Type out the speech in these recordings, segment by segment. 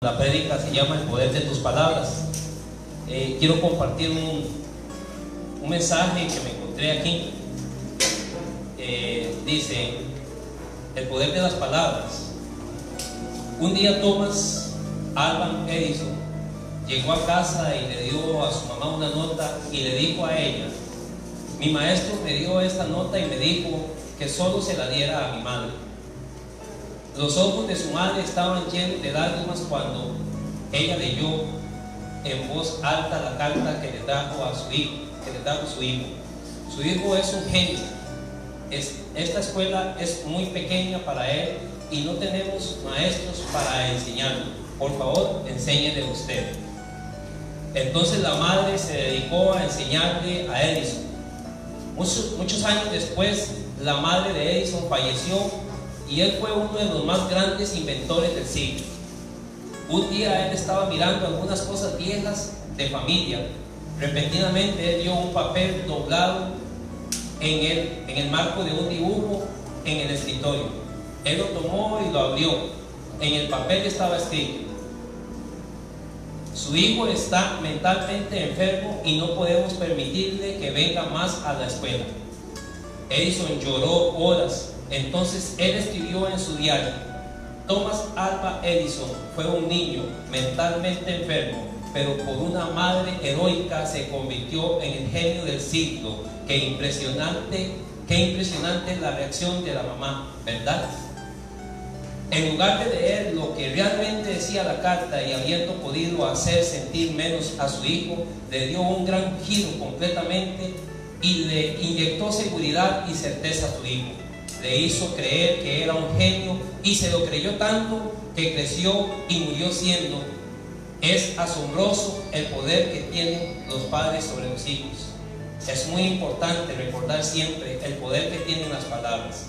La prédica se llama El poder de tus palabras. Quiero compartir un mensaje que me encontré aquí. Dice: el poder de las palabras. Un día Thomas Alva Edison llegó a casa y le dio a su mamá una nota y le dijo a ella: mi maestro me dio esta nota y me dijo que solo se la diera a mi madre. Los ojos de su madre estaban llenos de lágrimas cuando ella leyó en voz alta la carta que le trajo a su hijo, su hijo. Su hijo es un genio. Esta escuela es muy pequeña para él y no tenemos maestros para enseñarlo. Por favor, enséñele usted. Entonces la madre se dedicó a enseñarle a Edison. Muchos años después, la madre de Edison falleció y él fue uno de los más grandes inventores del siglo. Un día él estaba mirando algunas cosas viejas de familia. Repentinamente él vio un papel doblado en el marco de un dibujo en el escritorio. Él lo tomó y lo abrió. En el papel estaba escrito: su hijo está mentalmente enfermo y no podemos permitirle que venga más a la escuela. Edison lloró horas. Entonces él escribió en su diario: Thomas Alva Edison fue un niño mentalmente enfermo, pero por una madre heroica se convirtió en el genio del siglo. Qué impresionante la reacción de la mamá, ¿verdad? En lugar de leer lo que realmente decía la carta y habiendo podido hacer sentir menos a su hijo, le dio un gran giro completamente y le inyectó seguridad y certeza a su hijo. Le hizo creer que era un genio y se lo creyó tanto que creció y murió siendo. Es asombroso el poder que tienen los padres sobre los hijos. Es muy importante recordar siempre el poder que tienen las palabras.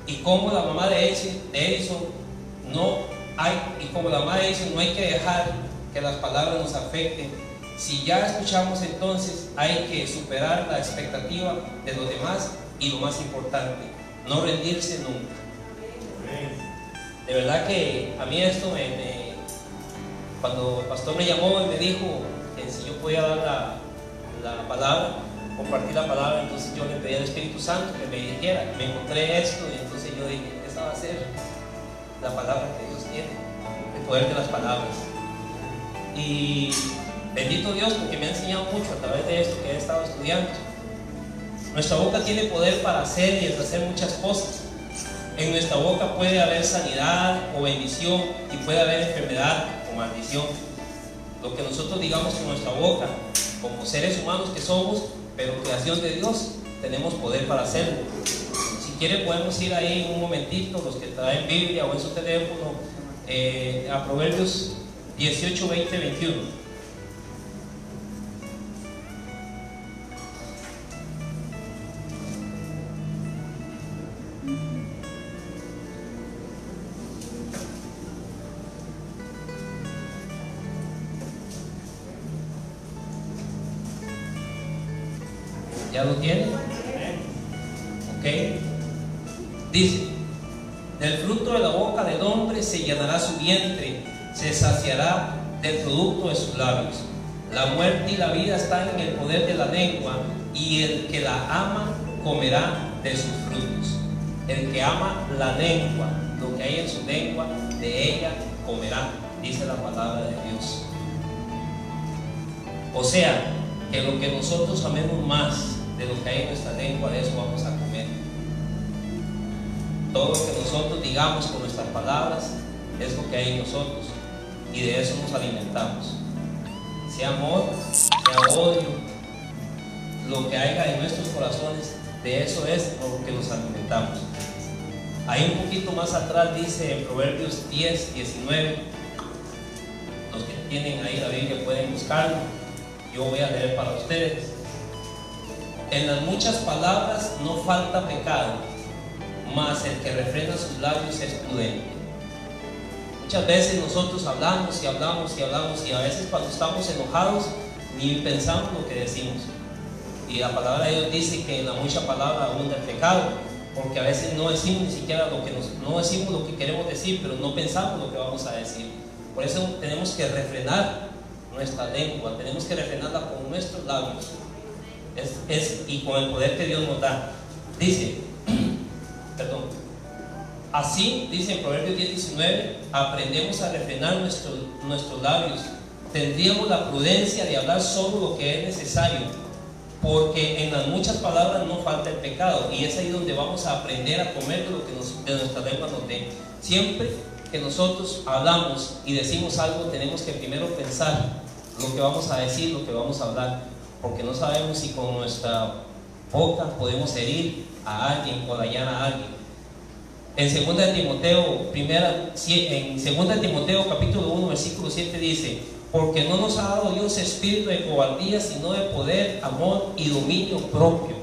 Y como la mamá de Edison no hay que dejar que las palabras nos afecten. Si ya escuchamos, entonces hay que superar la expectativa de los demás y lo más importante, no rendirse nunca. De verdad que a mí esto cuando el pastor me llamó y me dijo que si yo podía dar la palabra, compartir la palabra, entonces yo le pedí al Espíritu Santo que me dijera. Me encontré esto y entonces yo dije: esa va a ser la palabra que Dios tiene, el poder de las palabras. Y bendito Dios, porque me ha enseñado mucho a través de esto que he estado estudiando. Nuestra boca tiene poder para hacer y deshacer muchas cosas. En nuestra boca puede haber sanidad o bendición y puede haber enfermedad o maldición. Lo que nosotros digamos con nuestra boca, como seres humanos que somos, pero creación de Dios, tenemos poder para hacerlo. Si quieren podemos ir ahí un momentito, los que traen Biblia o en su teléfono, a Proverbios 18, 20, 21. ¿Ya lo tienen? Ok. Dice: del fruto de la boca del hombre se llenará su vientre, se saciará del producto de sus labios. La muerte y la vida están en el poder de la lengua, y el que la ama comerá de sus frutos. El que ama la lengua, lo que hay en su lengua, de ella comerá, dice la palabra de Dios. O sea, que lo que nosotros amemos más de lo que hay en nuestra lengua, de eso vamos a comer. Todo lo que nosotros digamos con nuestras palabras es lo que hay en nosotros, y de eso nos alimentamos. Sea amor, sea odio, lo que haya en nuestros corazones, de eso es lo que nos alimentamos. Ahí un poquito más atrás dice en Proverbios 10, 19. Los que tienen ahí la Biblia pueden buscarlo. Yo voy a leer para ustedes. En las muchas palabras no falta pecado, mas el que refrena sus labios es prudente. Muchas veces nosotros hablamos y a veces cuando estamos enojados ni pensamos lo que decimos. Y la palabra de Dios dice que en la mucha palabra abunda el pecado, porque a veces no decimos ni siquiera no decimos lo que queremos decir, pero no pensamos lo que vamos a decir. Por eso tenemos que refrenar nuestra lengua, tenemos que refrenarla con nuestros labios. Y con el poder que Dios nos da. Dice, perdón. Así, dice en Proverbios 10:19, aprendemos a refrenar nuestros labios. Tendríamos la prudencia de hablar solo lo que es necesario, porque en las muchas palabras no falta el pecado, y es ahí donde vamos a aprender a comer de lo que de nuestra lengua nos dé. Siempre que nosotros hablamos y decimos algo, tenemos que primero pensar lo que vamos a decir, lo que vamos a hablar, porque no sabemos si con nuestra boca podemos herir a alguien o dañar a alguien. En 2 Timoteo capítulo 1 versículo 7 dice: porque no nos ha dado Dios espíritu de cobardía, sino de poder, amor y dominio propio.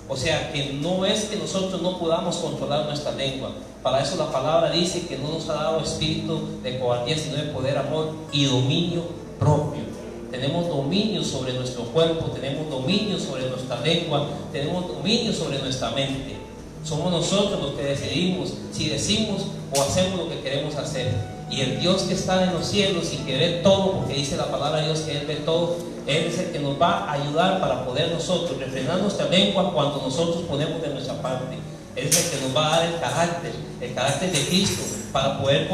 O sea que no es que nosotros no podamos controlar nuestra lengua. Para eso la palabra dice que no nos ha dado espíritu de cobardía, sino de poder, amor y dominio propio. Tenemos dominio sobre nuestro cuerpo, tenemos dominio sobre nuestra lengua, tenemos dominio sobre nuestra mente. Somos nosotros los que decidimos si decimos o hacemos lo que queremos hacer. Y el Dios que está en los cielos y que ve todo, porque dice la palabra de Dios que Él ve todo, Él es el que nos va a ayudar para poder nosotros refrenar nuestra lengua cuando nosotros ponemos de nuestra parte. Él es el que nos va a dar el carácter de Cristo, para poder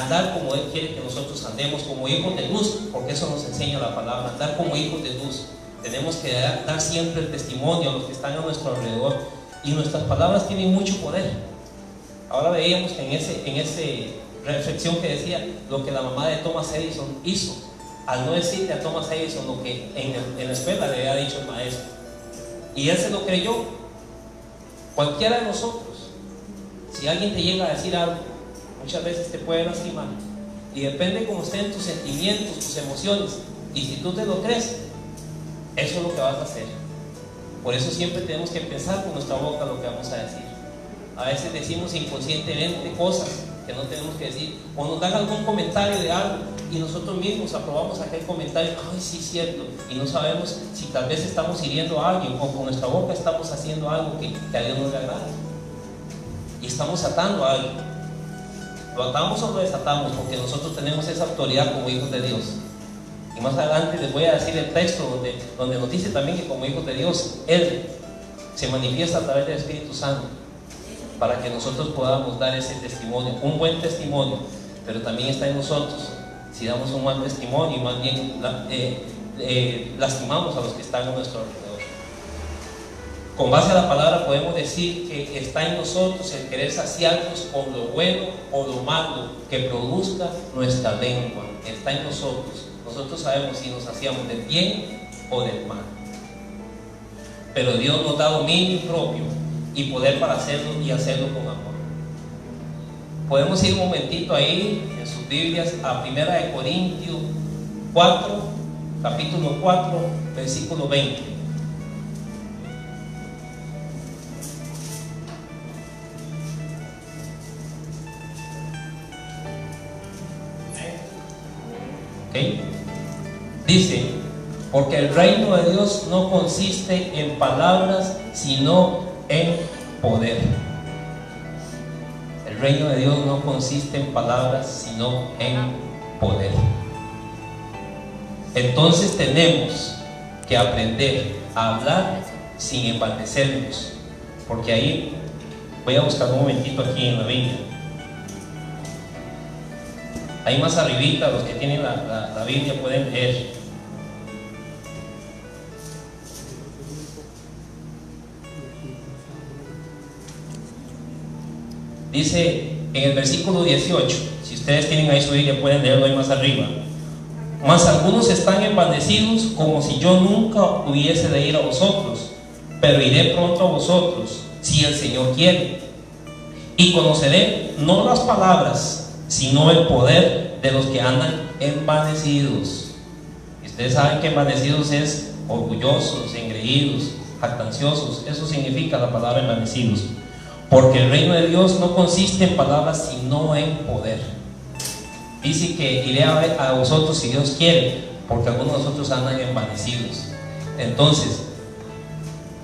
andar como Él quiere que nosotros andemos, como hijos de luz, porque eso nos enseña la palabra, andar como hijos de luz. Tenemos que dar siempre el testimonio a los que están a nuestro alrededor. Y nuestras palabras tienen mucho poder. Ahora veíamos en ese reflexión que decía lo que la mamá de Thomas Edison hizo, al no decirle a Thomas Edison lo que en la escuela le había dicho el maestro, y él se lo creyó. Cualquiera de nosotros, si alguien te llega a decir algo, muchas veces te puede lastimar, y depende cómo estén tus sentimientos, tus emociones, y si tú te lo crees, eso es lo que vas a hacer. Por eso siempre tenemos que pensar con nuestra boca lo que vamos a decir. A veces decimos inconscientemente cosas que no tenemos que decir, o nos dan algún comentario de algo y nosotros mismos aprobamos aquel comentario. Ay, sí, cierto, y no sabemos si tal vez estamos hiriendo a alguien, o con nuestra boca estamos haciendo algo que a Dios no le agrada, y estamos atando a alguien. Lo atamos o lo desatamos, porque nosotros tenemos esa autoridad como hijos de Dios. Y más adelante les voy a decir el texto donde nos dice también que como hijos de Dios, Él se manifiesta a través del Espíritu Santo, para que nosotros podamos dar ese testimonio, un buen testimonio. Pero también está en nosotros si damos un mal testimonio y más bien lastimamos a los que están a nuestro alrededor. Con base a la palabra podemos decir que está en nosotros el querer saciarnos con lo bueno o lo malo que produzca nuestra lengua. Está en nosotros. Nosotros sabemos si nos saciamos del bien o del mal. Pero Dios nos da dominio propio y poder para hacerlo, y hacerlo con amor. Podemos ir un momentito ahí en sus Biblias a 1 Corintios 4, capítulo 4, versículo 20. ¿Okay? Dice: porque el reino de Dios no consiste en palabras, sino en poder. El reino de Dios no consiste en palabras, sino en poder. Entonces tenemos que aprender a hablar sin envanecernos, porque ahí voy a buscar un momentito aquí en la Biblia. Ahí más arribita, los que tienen la Biblia pueden leer. Dice en el versículo 18, si ustedes tienen ahí su Biblia pueden leerlo ahí más arriba: mas algunos están envanecidos, como si yo nunca hubiese de ir a vosotros, pero iré pronto a vosotros, si el Señor quiere, y conoceré no las palabras, sino el poder de los que andan envanecidos. Y ustedes saben que envanecidos es orgullosos, engreídos, jactanciosos. Eso significa la palabra envanecidos. Porque el reino de Dios no consiste en palabras, sino en poder. Dice que iré a vosotros si Dios quiere, porque algunos de nosotros andan envanecidos. Entonces,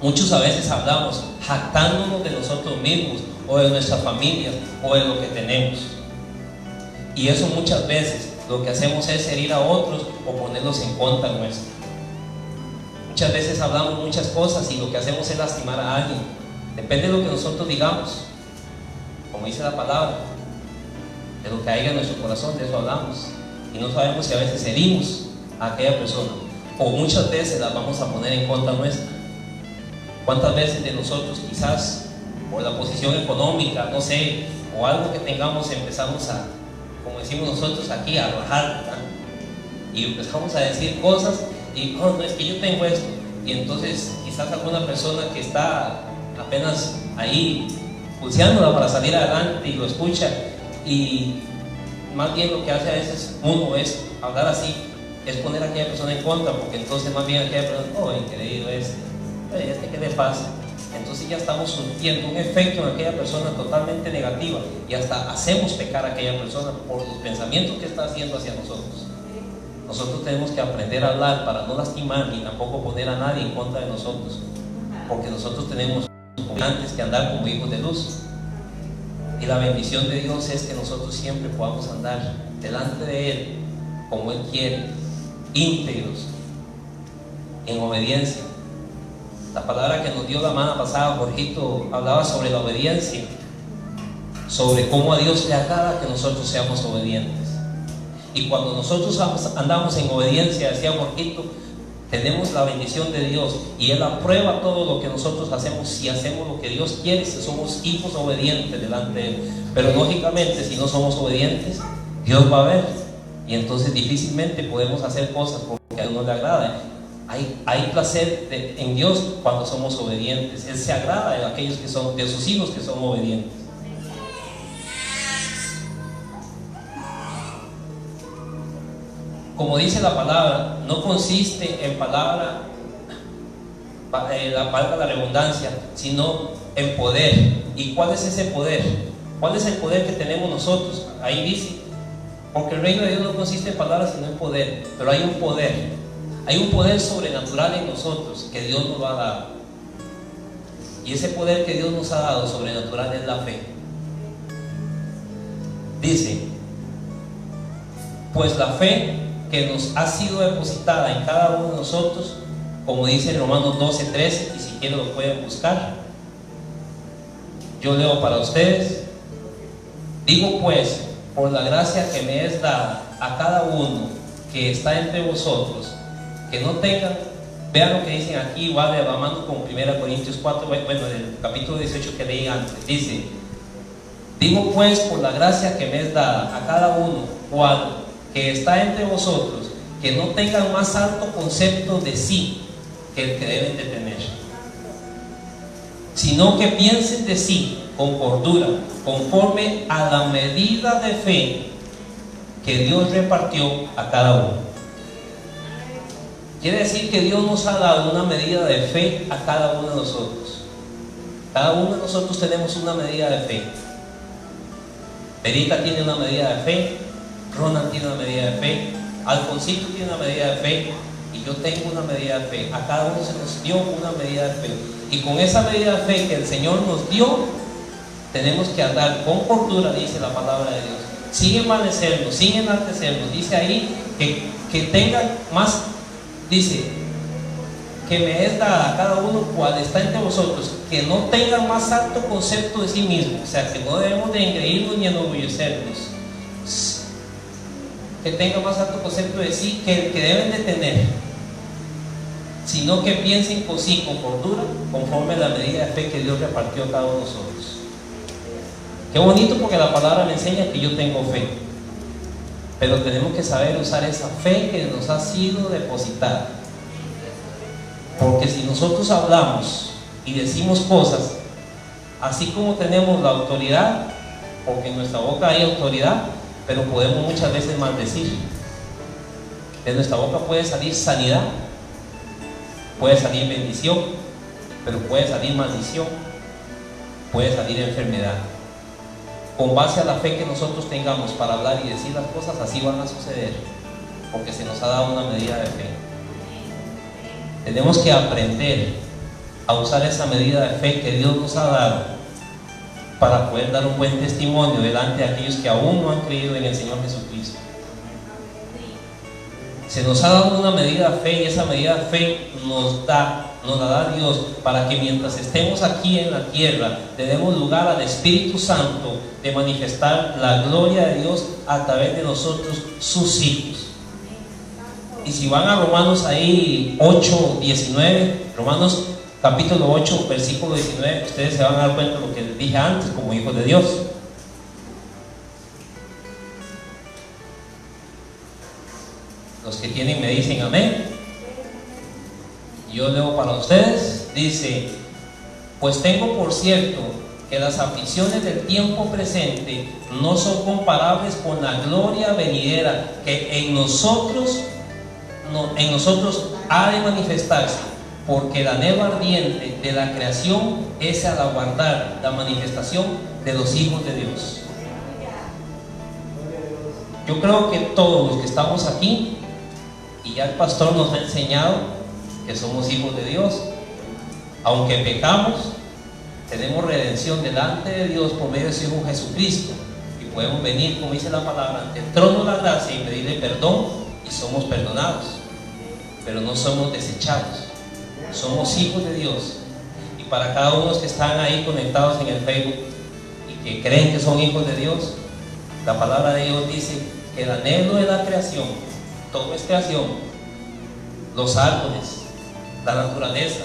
muchos a veces hablamos jactándonos de nosotros mismos, o de nuestra familia, o de lo que tenemos. Y eso muchas veces lo que hacemos es herir a otros o ponerlos en contra nuestra. Muchas veces hablamos muchas cosas y lo que hacemos es lastimar a alguien. Depende de lo que nosotros digamos, como dice la palabra, de lo que haya en nuestro corazón, de eso hablamos. Y no sabemos si a veces herimos a aquella persona, o muchas veces las vamos a poner en contra nuestra. ¿Cuántas veces de nosotros, quizás por la posición económica, no sé, o algo que tengamos, empezamos a, como decimos nosotros aquí, a rajar, ¿verdad? Y empezamos a decir cosas y oh, no, es que yo tengo esto, y entonces quizás alguna persona que está apenas ahí pulseándola para salir adelante y lo escucha, y más bien lo que hace a veces uno es hablar así, es poner a aquella persona en contra, porque entonces más bien aquella persona, oh, increíble ¿qué le pasa? Entonces ya estamos surtiendo un efecto en aquella persona totalmente negativa, y hasta hacemos pecar a aquella persona por los pensamientos que está haciendo hacia nosotros. Nosotros tenemos que aprender a hablar para no lastimar ni tampoco poner a nadie en contra de nosotros, porque nosotros tenemos antes que andar como hijos de luz, y la bendición de Dios es que nosotros siempre podamos andar delante de Él como Él quiere, íntegros, en obediencia. La palabra que nos dio la semana pasada, Jorgito, hablaba sobre la obediencia, sobre cómo a Dios le agrada que nosotros seamos obedientes. Y cuando nosotros andamos en obediencia, decía Jorgito, tenemos la bendición de Dios, y Él aprueba todo lo que nosotros hacemos si hacemos lo que Dios quiere, si somos hijos obedientes delante de Él. Pero lógicamente, si no somos obedientes, Dios va a ver, y entonces difícilmente podemos hacer cosas porque a Dios no le agrada. Hay placer en Dios cuando somos obedientes. Él se agrada de aquellos que son, de sus hijos que son obedientes. Como dice la palabra, no consiste en palabra, valga la redundancia, sino en poder. ¿Y cuál es ese poder? ¿Cuál es el poder que tenemos nosotros? Ahí dice, porque el reino de Dios no consiste en palabras sino en poder. Pero hay un poder. Hay un poder sobrenatural en nosotros que Dios nos va a dar. Y ese poder que Dios nos ha dado sobrenatural es la fe. Dice, pues la fe que nos ha sido depositada en cada uno de nosotros, como dice en Romanos 12:13, y si quieren lo pueden buscar. Yo leo para ustedes. Digo pues, por la gracia que me es dada a cada uno que está entre vosotros, que no tengan, vean lo que dicen aquí, igual vamos con 1 Corintios 4, bueno, el capítulo 18 que leí antes, dice, digo pues por la gracia que me es dada a cada uno, cual que está entre vosotros, que no tengan más alto concepto de sí que el que deben de tener, sino que piensen de sí con cordura, conforme a la medida de fe que Dios repartió a cada uno. Quiere decir que Dios nos ha dado una medida de fe a cada uno de nosotros. Cada uno de nosotros tenemos una medida de fe. Perita tiene una medida de fe, Ronan tiene una medida de fe, Alfonsito tiene una medida de fe, y yo tengo una medida de fe. A cada uno se nos dio una medida de fe, y con esa medida de fe que el Señor nos dio, tenemos que andar con cordura, dice la palabra de Dios, sin envanecernos, sin enaltecernos. Dice ahí que tengan más. Dice que me es dada a cada uno cual está entre vosotros, que no tengan más alto concepto de sí mismo. O sea, que no debemos de engreírnos ni enorgullecernos, que tengan más alto concepto de sí que el que deben de tener, sino que piensen con sí, con cordura, conforme a la medida de fe que Dios repartió a cada uno de nosotros. Qué bonito, porque la palabra me enseña que yo tengo fe, pero tenemos que saber usar esa fe que nos ha sido depositada. Porque si nosotros hablamos y decimos cosas, así como tenemos la autoridad, porque en nuestra boca hay autoridad, pero podemos muchas veces maldecir. De nuestra boca puede salir sanidad, puede salir bendición, pero puede salir maldición, puede salir enfermedad. Con base a la fe que nosotros tengamos para hablar y decir las cosas, así van a suceder, porque se nos ha dado una medida de fe. Tenemos que aprender a usar esa medida de fe que Dios nos ha dado para poder dar un buen testimonio delante de aquellos que aún no han creído en el Señor Jesucristo. Se nos ha dado una medida de fe, y esa medida de fe nos la da Dios para que mientras estemos aquí en la tierra le demos lugar al Espíritu Santo de manifestar la gloria de Dios a través de nosotros, sus hijos. Y si van a Romanos ahí 8, 19, Romanos capítulo 8, versículo 19, ustedes se van a dar cuenta de lo que les dije antes como hijos de Dios. Los que tienen me dicen amén. Yo leo para ustedes, dice: pues tengo por cierto que las aflicciones del tiempo presente no son comparables con la gloria venidera que en nosotros ha de manifestarse, porque el anhelo ardiente de la creación es al aguardar la manifestación de los hijos de Dios. Yo creo que todos los que estamos aquí, y ya el pastor nos ha enseñado que somos hijos de Dios, aunque pecamos, tenemos redención delante de Dios por medio de su Hijo Jesucristo, y podemos venir, como dice la palabra, ante el trono de la gracia y pedirle perdón, y somos perdonados, pero no somos desechados, somos hijos de Dios. Y para cada uno de los que están ahí conectados en el Facebook y que creen que son hijos de Dios, la palabra de Dios dice que el anhelo de la creación, todo es creación, los árboles, la naturaleza,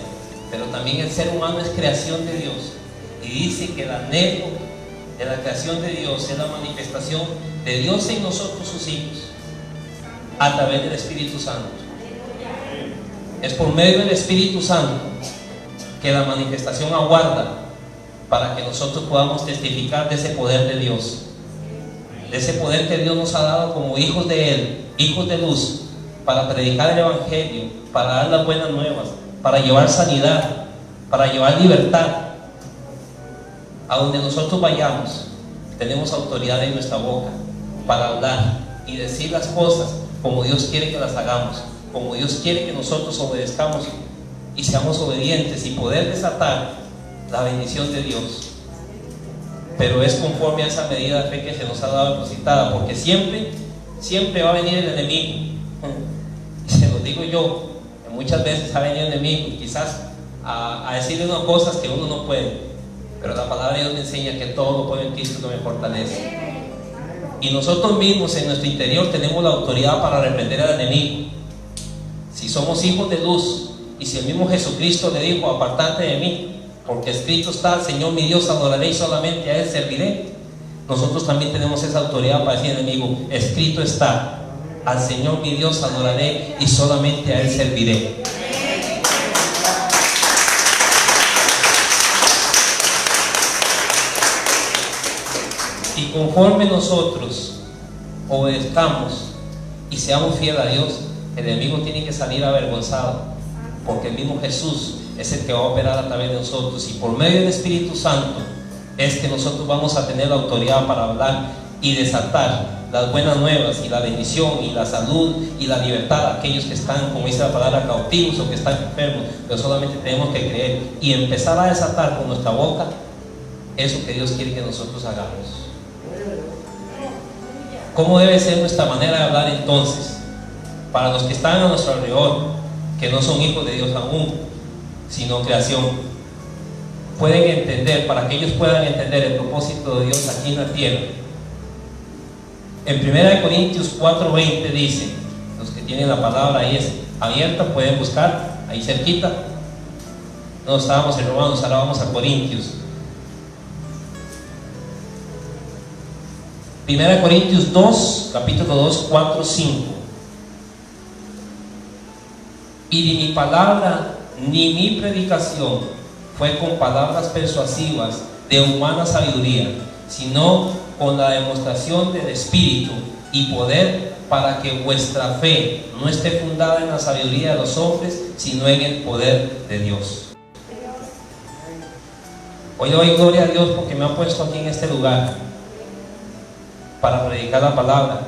pero también el ser humano es creación de Dios, y dice que el anhelo de la creación de Dios es la manifestación de Dios en nosotros, sus hijos, a través del Espíritu Santo. Es por medio del Espíritu Santo que la manifestación aguarda para que nosotros podamos testificar de ese poder de Dios, de ese poder que Dios nos ha dado como hijos de Él, hijos de luz, para predicar el Evangelio, para dar las buenas nuevas, para llevar sanidad, para llevar libertad. A donde nosotros vayamos, tenemos autoridad en nuestra boca para hablar y decir las cosas como Dios quiere que las hagamos, como Dios quiere que nosotros obedezcamos y seamos obedientes, y poder desatar la bendición de Dios. Pero es conforme a esa medida de fe que se nos ha dado depositada, porque siempre va a venir el enemigo, y se lo digo yo, que muchas veces ha venido el enemigo quizás a decirle unas cosas que uno no puede, pero la palabra de Dios me enseña que todo lo puedo en Cristo que me fortalece. Y nosotros mismos en nuestro interior tenemos la autoridad para reprender al enemigo. Si somos hijos de luz, y si el mismo Jesucristo le dijo: apartate de mí, porque escrito está: al Señor mi Dios adoraré y solamente a Él serviré. Nosotros también tenemos esa autoridad para decir al enemigo: escrito está: al Señor mi Dios adoraré y solamente a Él serviré. Y conforme nosotros obedezcamos y seamos fieles a Dios, el enemigo tiene que salir avergonzado, porque el mismo Jesús es el que va a operar a través de nosotros, y por medio del Espíritu Santo es que nosotros vamos a tener la autoridad para hablar y desatar las buenas nuevas y la bendición y la salud y la libertad a aquellos que están, como dice la palabra, cautivos o que están enfermos. Pero solamente tenemos que creer y empezar a desatar con nuestra boca eso que Dios quiere que nosotros hagamos. ¿Cómo debe ser nuestra manera de hablar entonces? Para los que están a nuestro alrededor, que no son hijos de Dios aún, sino creación, pueden entender, para que ellos puedan entender el propósito de Dios aquí en la tierra. En 1 Corintios 4:20 dice, los que tienen la palabra ahí es abierta, pueden buscar ahí cerquita. No estábamos en Romanos, ahora vamos a Corintios. 1 Corintios 2, capítulo 2, 4, 5. Y ni mi palabra ni mi predicación fue con palabras persuasivas de humana sabiduría, sino con la demostración del Espíritu y poder, para que vuestra fe no esté fundada en la sabiduría de los hombres, sino en el poder de Dios. Hoy doy gloria a Dios porque me ha puesto aquí en este lugar para predicar la palabra.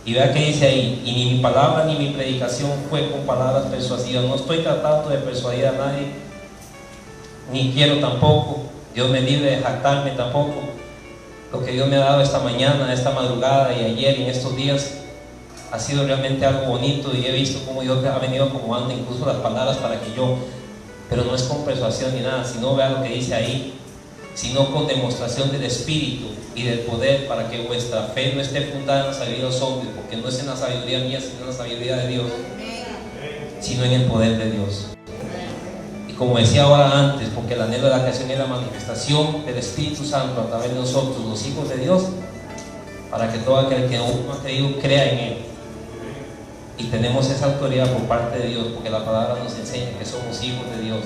Y vea que dice ahí: y ni mi palabra ni mi predicación fue con palabras persuasivas. No estoy tratando de persuadir a nadie, ni quiero tampoco. Dios me libre de jactarme tampoco. Lo que Dios me ha dado esta mañana, esta madrugada y ayer y en estos días ha sido realmente algo bonito, y he visto cómo Dios ha venido acomodando incluso las palabras para que yo, pero no es con persuasión ni nada, sino vea lo que dice ahí, sino con demostración del Espíritu y del poder, para que vuestra fe no esté fundada en la sabiduría de los hombres, porque no es en la sabiduría mía, sino en la sabiduría de Dios, sino en el poder de Dios. Y como decía ahora antes, porque el anhelo de la creación es la manifestación del Espíritu Santo a través de nosotros, los hijos de Dios, para que todo aquel que aún no ha creído crea en Él. Y tenemos esa autoridad por parte de Dios, porque la palabra nos enseña que somos hijos de Dios.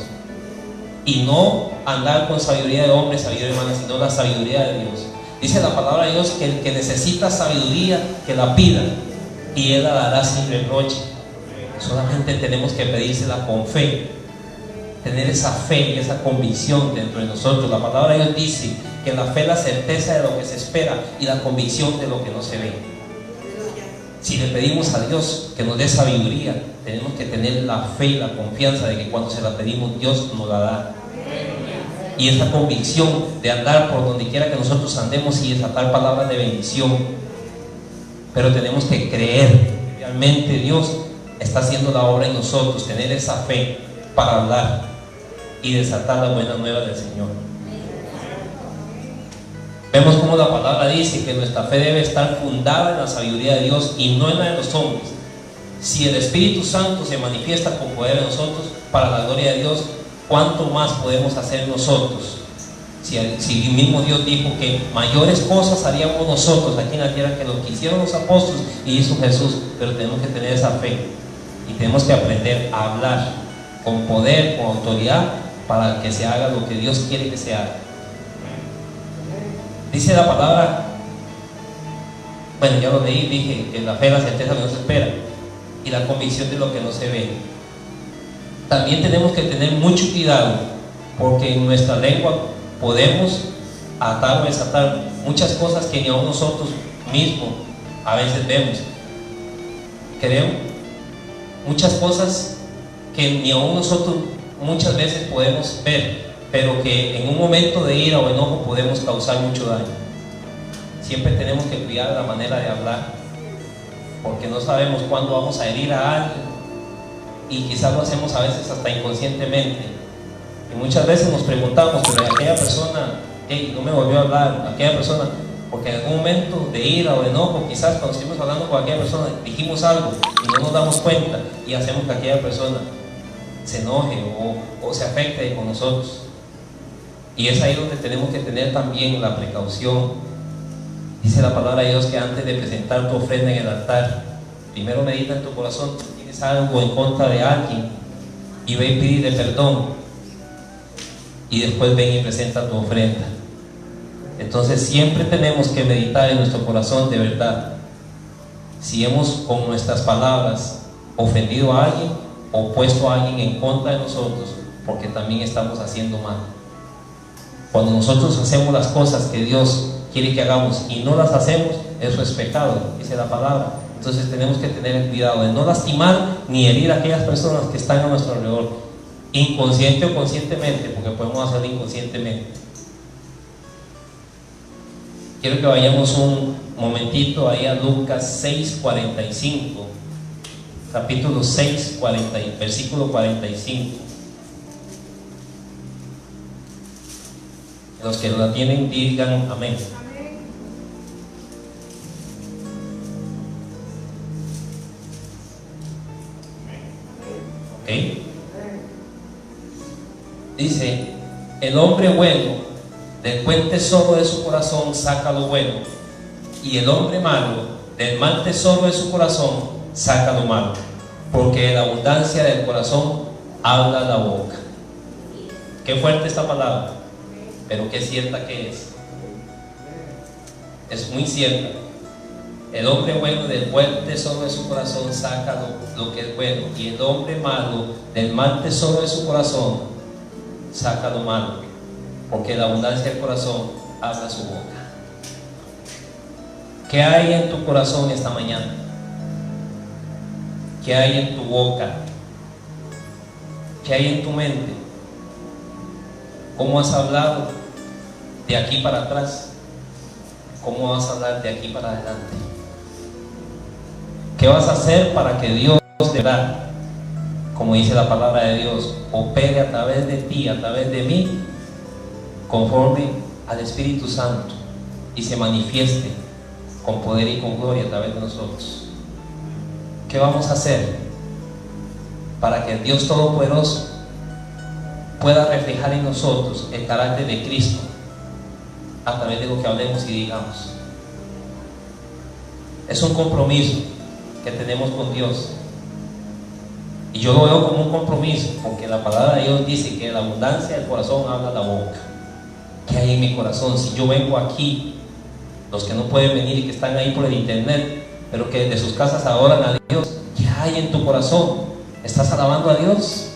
Y no andar con sabiduría de hombre, sabiduría humana, sino la sabiduría de Dios. Dice la palabra de Dios que el que necesita sabiduría, que la pida, y Él la dará sin reproche. Solamente tenemos que pedírsela con fe, tener esa fe y esa convicción dentro de nosotros. La palabra de Dios dice que la fe es la certeza de lo que se espera y la convicción de lo que no se ve. Si le pedimos a Dios que nos dé sabiduría, tenemos que tener la fe y la confianza de que cuando se la pedimos, Dios nos la da. Y esa convicción de andar por donde quiera que nosotros andemos y desatar palabras de bendición. Pero tenemos que creer que realmente Dios está haciendo la obra en nosotros, tener esa fe para hablar y desatar las buenas nuevas del Señor. Vemos como la palabra dice que nuestra fe debe estar fundada en la sabiduría de Dios y no en la de los hombres. Si el Espíritu Santo se manifiesta con poder en nosotros para la gloria de Dios, ¿cuánto más podemos hacer nosotros? Si el mismo Dios dijo que mayores cosas haríamos nosotros aquí en la tierra que lo que hicieron los apóstoles y hizo Jesús, pero tenemos que tener esa fe y tenemos que aprender a hablar con poder, con autoridad, para que se haga lo que Dios quiere que se haga. Dice la palabra, bueno, ya lo leí, dije que la fe es la certeza de lo que no se espera y la convicción de lo que no se ve. También tenemos que tener mucho cuidado, porque en nuestra lengua podemos atar o desatar muchas cosas que ni aun nosotros mismos a veces vemos. Creo, muchas cosas que ni aun nosotros muchas veces podemos ver, pero que en un momento de ira o enojo podemos causar mucho daño. Siempre tenemos que cuidar la manera de hablar, porque no sabemos cuándo vamos a herir a alguien, y quizás lo hacemos a veces hasta inconscientemente. Y muchas veces nos preguntamos, pero aquella persona, hey, no me volvió a hablar, aquella persona, porque en algún momento de ira o de enojo, quizás cuando estuvimos hablando con aquella persona, dijimos algo y no nos damos cuenta y hacemos que aquella persona se enoje o se afecte con nosotros. Y es ahí donde tenemos que tener también la precaución. Dice la palabra de Dios que antes de presentar tu ofrenda en el altar, primero medita en tu corazón si tienes algo en contra de alguien, y ve y pídele perdón, y después ven y presenta tu ofrenda. Entonces siempre tenemos que meditar en nuestro corazón de verdad si hemos con nuestras palabras ofendido a alguien o puesto a alguien en contra de nosotros, porque también estamos haciendo mal. Cuando nosotros hacemos las cosas que Dios quiere que hagamos y no las hacemos, eso es pecado, dice la palabra. Entonces tenemos que tener cuidado de no lastimar ni herir a aquellas personas que están a nuestro alrededor, inconsciente o conscientemente, porque podemos hacerlo inconscientemente. Quiero que vayamos un momentito ahí a Lucas 6:45, capítulo 6, versículo 45. Los que la tienen digan amén. ¿Ok? Dice, el hombre bueno del buen tesoro de su corazón saca lo bueno, y el hombre malo del mal tesoro de su corazón saca lo malo, porque de la abundancia del corazón habla la boca. Qué fuerte esta palabra, pero qué cierta que es. Es muy cierta. El hombre bueno del buen tesoro de su corazón saca lo que es bueno, y el hombre malo del mal tesoro de su corazón saca lo malo, porque la abundancia del corazón habla su boca. ¿Qué hay en tu corazón esta mañana? ¿Qué hay en tu boca? ¿Qué hay en tu mente? ¿Cómo has hablado de aquí para atrás? ¿Cómo vas a hablar de aquí para adelante? ¿Qué vas a hacer para que Dios de verdad, como dice la palabra de Dios, opere a través de ti, a través de mí, conforme al Espíritu Santo, y se manifieste con poder y con gloria a través de nosotros? ¿Qué vamos a hacer para que Dios Todopoderoso pueda reflejar en nosotros el carácter de Cristo a través de lo que hablemos y digamos? Es un compromiso que tenemos con Dios, y yo lo veo como un compromiso porque la palabra de Dios dice que la abundancia del corazón habla la boca. ¿Qué hay en mi corazón? Si yo vengo aquí, los que no pueden venir y que están ahí por el internet, pero que desde sus casas adoran a Dios, ¿qué hay en tu corazón? ¿Estás alabando a Dios?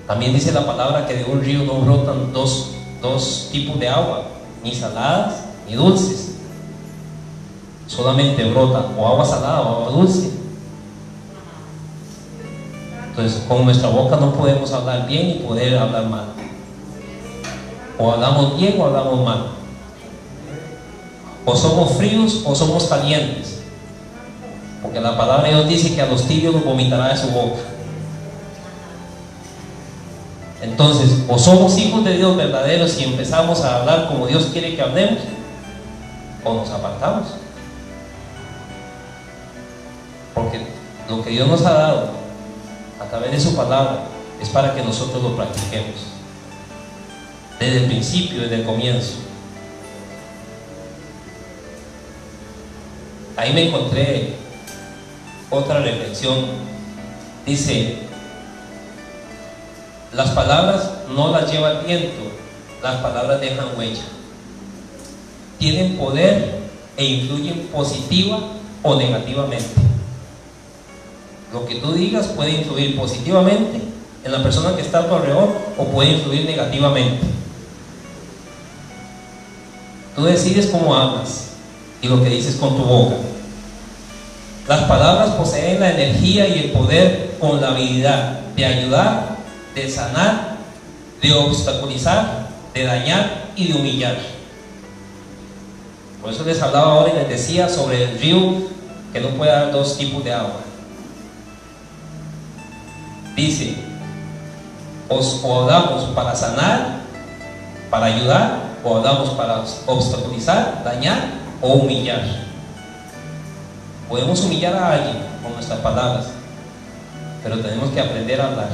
También dice la palabra que de un río no brotan dos tipos de agua, ni saladas ni dulces. Solamente brota o agua salada o agua dulce. Entonces, con nuestra boca no podemos hablar bien y poder hablar mal. O hablamos bien o hablamos mal. O somos fríos o somos calientes. Porque la palabra de Dios dice que a los tibios los vomitará de su boca. Entonces, o somos hijos de Dios verdaderos y empezamos a hablar como Dios quiere que hablemos, o nos apartamos. Porque lo que Dios nos ha dado a través de su palabra es para que nosotros lo practiquemos desde el principio, desde el comienzo. Ahí me encontré otra reflexión. Dice: las palabras no las lleva el viento, las palabras dejan huella. Tienen poder e influyen positiva o negativamente. Lo que tú digas puede influir positivamente en la persona que está a tu alrededor o puede influir negativamente. Tú decides cómo hablas y lo que dices con tu boca. Las palabras poseen la energía y el poder con la habilidad de ayudar, de sanar, de obstaculizar, de dañar y de humillar. Por eso les hablaba ahora y les decía sobre el río que no puede dar dos tipos de agua. Dice: o hablamos para sanar, para ayudar, o hablamos para obstaculizar, dañar o humillar. Podemos humillar a alguien con nuestras palabras, pero tenemos que aprender a hablar.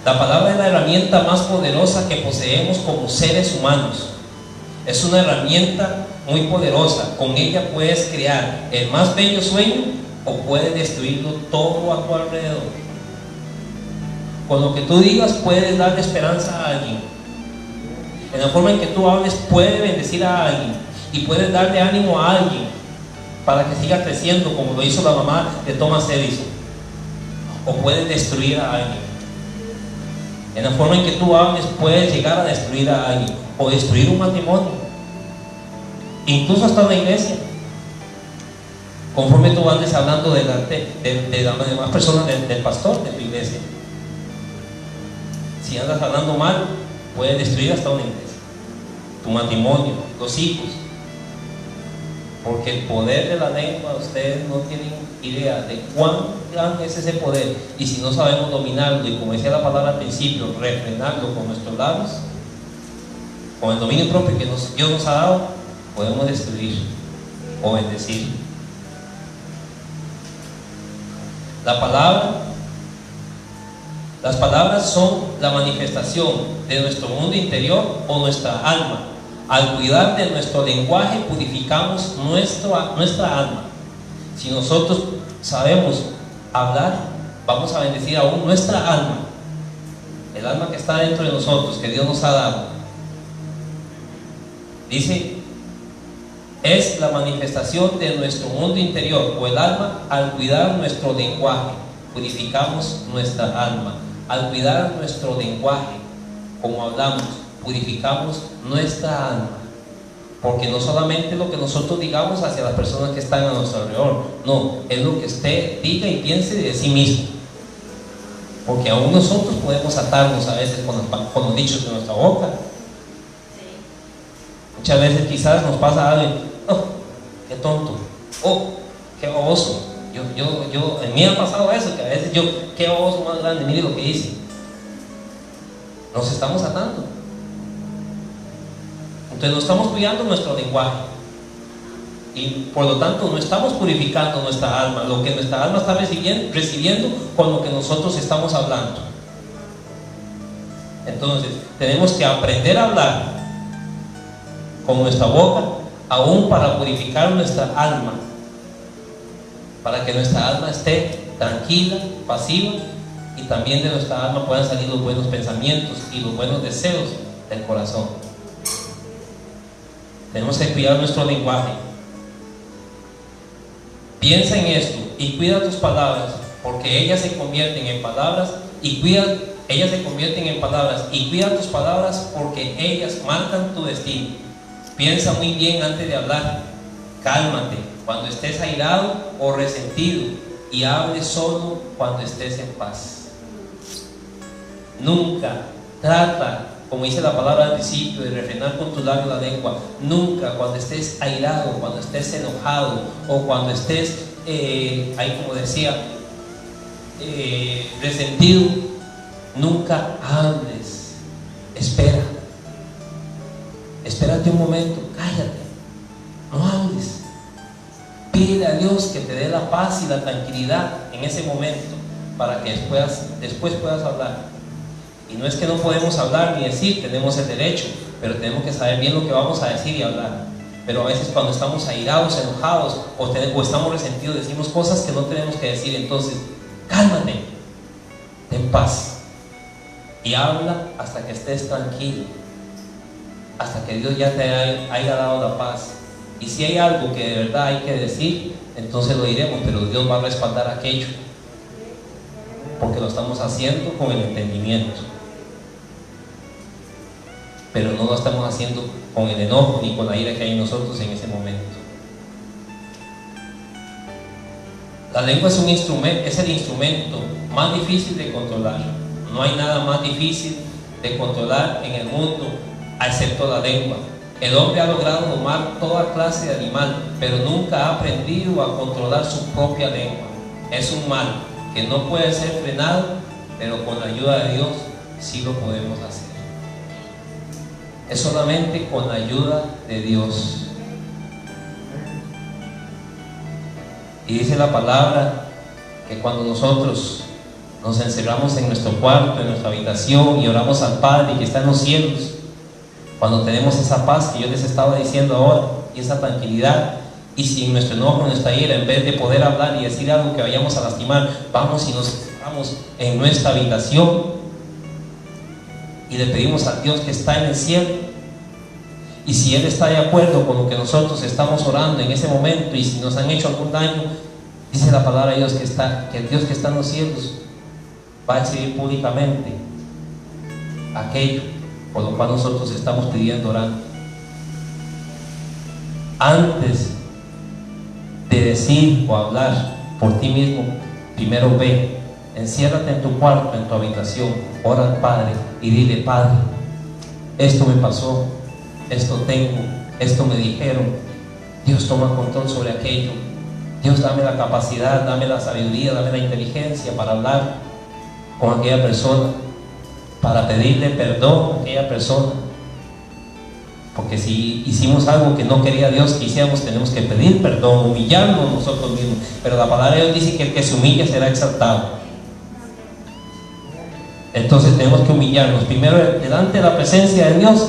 La palabra es la herramienta más poderosa que poseemos como seres humanos. Es una herramienta muy poderosa. Con ella puedes crear el más bello sueño o puedes destruirlo todo a tu alrededor. Con lo que tú digas puedes darle esperanza a alguien. En la forma en que tú hables puedes bendecir a alguien y puedes darle ánimo a alguien para que siga creciendo, como lo hizo la mamá de Thomas Edison. O puedes destruir a alguien. En la forma en que tú hables puedes llegar a destruir a alguien o destruir un matrimonio, incluso hasta una iglesia. Conforme tú andes hablando de las demás personas del pastor de tu iglesia, si andas hablando mal, puedes destruir hasta una iglesia, tu matrimonio, los hijos. Porque el poder de la lengua, ustedes no tienen idea de cuán grande es ese poder. Y si no sabemos dominarlo, y como decía la palabra al principio, refrenarlo con nuestros labios, con el dominio propio que Dios nos ha dado, podemos destruir o bendecir. Las palabras son la manifestación de nuestro mundo interior o nuestra alma. Al cuidar de nuestro lenguaje purificamos nuestra alma. Si nosotros sabemos hablar, vamos a bendecir aún nuestra alma, el alma que está dentro de nosotros, que Dios nos ha dado. Dice: es la manifestación de nuestro mundo interior o el alma. Al cuidar nuestro lenguaje purificamos nuestra alma. Al cuidar nuestro lenguaje, como hablamos, purificamos nuestra alma. Porque no solamente lo que nosotros digamos hacia las personas que están a nuestro alrededor, no, es lo que usted diga y piense de sí mismo. Porque aún nosotros podemos atarnos a veces con los dichos de nuestra boca. Muchas veces quizás nos pasa algo, oh, qué tonto, oh, qué baboso. En mí ha pasado eso, que a veces qué baboso más grande, mire lo que hice. Nos estamos atando. Entonces no estamos cuidando nuestro lenguaje. Y por lo tanto no estamos purificando nuestra alma, lo que nuestra alma está recibiendo con lo que nosotros estamos hablando. Entonces tenemos que aprender a hablar con nuestra boca, aún para purificar nuestra alma, para que nuestra alma esté tranquila, pasiva, y también de nuestra alma puedan salir los buenos pensamientos y los buenos deseos del corazón. Tenemos que cuidar nuestro lenguaje. Piensa en esto y cuida tus palabras, porque ellas se convierten en palabras y cuida tus palabras, porque ellas marcan tu destino. Piensa muy bien antes de hablar. Cálmate cuando estés airado o resentido, y hable solo cuando estés en paz. Nunca trata, como dice la palabra al principio, de refrenar con tus labios la lengua. Nunca, cuando estés airado, cuando estés enojado, o cuando estés, ahí como decía, resentido, nunca hables. Espérate un momento, cállate, no hables. Pide a Dios que te dé la paz y la tranquilidad en ese momento, para que después puedas hablar. Y no es que no podemos hablar ni decir, tenemos el derecho, pero tenemos que saber bien lo que vamos a decir y hablar. Pero a veces cuando estamos airados, enojados o estamos resentidos, decimos cosas que no tenemos que decir. Entonces, cálmate, ten paz y habla hasta que estés tranquilo, hasta que Dios ya te haya dado la paz. Y si hay algo que de verdad hay que decir, entonces lo diremos, pero Dios va a respaldar aquello, porque lo estamos haciendo con el entendimiento, pero no lo estamos haciendo con el enojo ni con la ira que hay en nosotros en ese momento. La lengua es el instrumento más difícil de controlar. No hay nada más difícil de controlar en el mundo excepto la lengua. El hombre ha logrado domar toda clase de animal, pero nunca ha aprendido a controlar su propia lengua. Es un mal que no puede ser frenado, pero con la ayuda de Dios sí lo podemos hacer. Es solamente con la ayuda de Dios. Y dice la palabra que cuando nosotros nos encerramos en nuestro cuarto, en nuestra habitación, y oramos al Padre que está en los cielos, cuando tenemos esa paz que yo les estaba diciendo ahora, y esa tranquilidad, y sin nuestro enojo, nuestra ira, en vez de poder hablar y decir algo que vayamos a lastimar, vamos y nos encerramos en nuestra habitación y le pedimos a Dios que está en el cielo. Y si Él está de acuerdo con lo que nosotros estamos orando en ese momento, y si nos han hecho algún daño, dice la palabra de Dios que el Dios que está en los cielos va a exhibir públicamente aquello por lo cual nosotros estamos pidiendo, orando. Antes de decir o hablar por ti mismo, primero ve, enciérrate en tu cuarto, en tu habitación, ora al Padre y dile: Padre, esto me pasó, esto tengo, esto me dijeron. Dios, toma control sobre aquello. Dios, dame la capacidad, dame la sabiduría, dame la inteligencia para hablar con aquella persona, para pedirle perdón a aquella persona. Porque si hicimos algo que no quería Dios que hiciéramos, tenemos que pedir perdón, humillarnos nosotros mismos. Pero la palabra de Dios dice que el que se humilla será exaltado. Entonces tenemos que humillarnos primero delante de la presencia de Dios,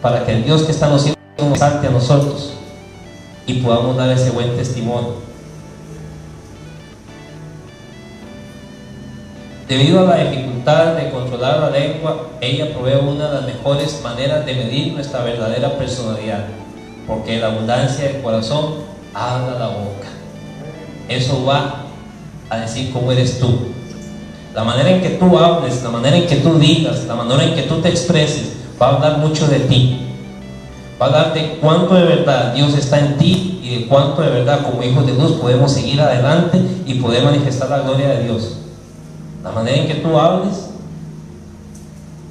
para que el Dios que está en los cielos nos exalte a nosotros y podamos dar ese buen testimonio. Debido a la dificultad de controlar la lengua, ella provee una de las mejores maneras de medir nuestra verdadera personalidad, porque la abundancia del corazón habla la boca. Eso va a decir cómo eres tú. La manera en que tú hables, la manera en que tú digas, la manera en que tú te expreses, va a hablar mucho de ti. Va a hablar de cuánto de verdad Dios está en ti y de cuánto de verdad como hijos de Dios podemos seguir adelante y poder manifestar la gloria de Dios. La manera en que tú hables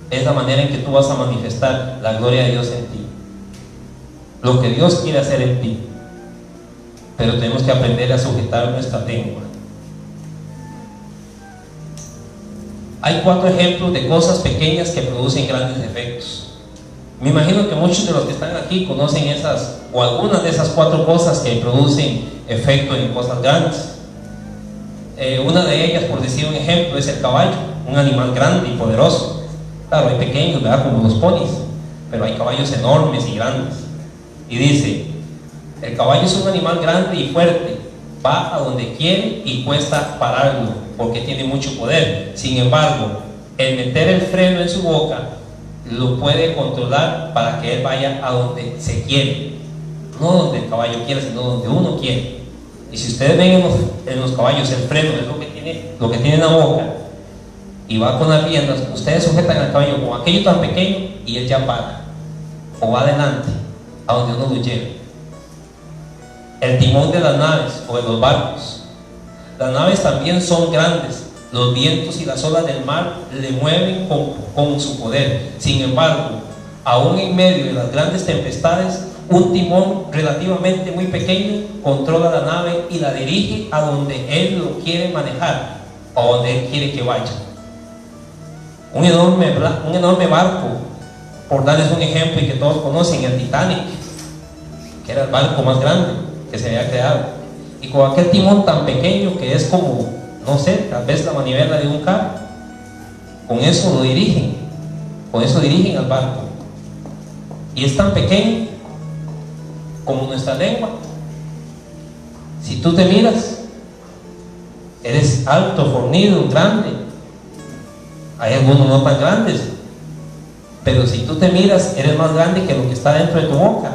es la manera en que tú vas a manifestar la gloria de Dios en ti. lo que Dios quiere hacer en ti. Pero tenemos que aprender a sujetar nuestra lengua. Hay 4 ejemplos de cosas pequeñas que producen grandes efectos. Me imagino que muchos de los que están aquí conocen esas o algunas de esas 4 cosas que producen efecto en cosas grandes. Una de ellas, por decir un ejemplo, es el caballo, un animal grande y poderoso. Claro, hay pequeños, ¿verdad?, como los ponis, pero hay caballos enormes y grandes. Y dice, el caballo es un animal grande y fuerte, va a donde quiere y cuesta pararlo, porque tiene mucho poder. Sin embargo, el meter el freno en su boca lo puede controlar para que él vaya a donde se quiere, no donde el caballo quiere, sino donde uno quiere. Y si ustedes ven en los caballos, el freno es lo que tiene en la boca, y va con las riendas, ustedes sujetan al caballo con aquello tan pequeño y él ya para, o va adelante, a donde uno lo lleve. El timón de las naves o de los barcos. Las naves también son grandes. Los vientos y las olas del mar le mueven con su poder. Sin embargo, aún en medio de las grandes tempestades, un timón relativamente muy pequeño controla la nave y la dirige a donde él lo quiere manejar, a donde él quiere que vaya. Un enorme barco, por darles un ejemplo y que todos conocen, el Titanic, que era el barco más grande que se había creado, y con aquel timón tan pequeño que es como, no sé, tal vez la manivela de un carro, con eso lo dirigen, con eso dirigen al barco, y es tan pequeño como nuestra lengua. Si tú te miras, eres alto, fornido, grande. Hay algunos no tan grandes, pero si tú te miras, eres más grande que lo que está dentro de tu boca.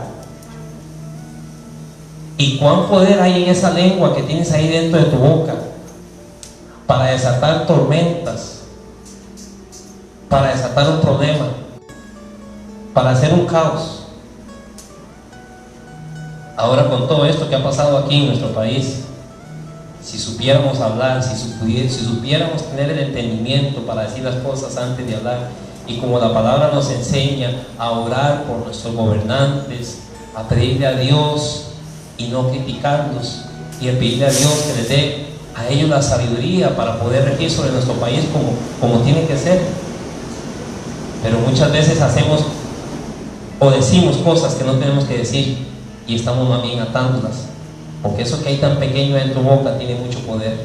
¿Y cuán poder hay en esa lengua que tienes ahí dentro de tu boca para desatar tormentas, para desatar un problema, para hacer un caos? Ahora, con todo esto que ha pasado aquí en nuestro país, si supiéramos hablar, si supiéramos tener el entendimiento para decir las cosas antes de hablar, y como la palabra nos enseña a orar por nuestros gobernantes, a pedirle a Dios y no criticarlos, y a pedirle a Dios que les dé a ellos la sabiduría para poder regir sobre nuestro país como tiene que ser. Pero muchas veces hacemos o decimos cosas que no tenemos que decir, y estamos más bien atándolas, porque eso que hay tan pequeño en tu boca tiene mucho poder.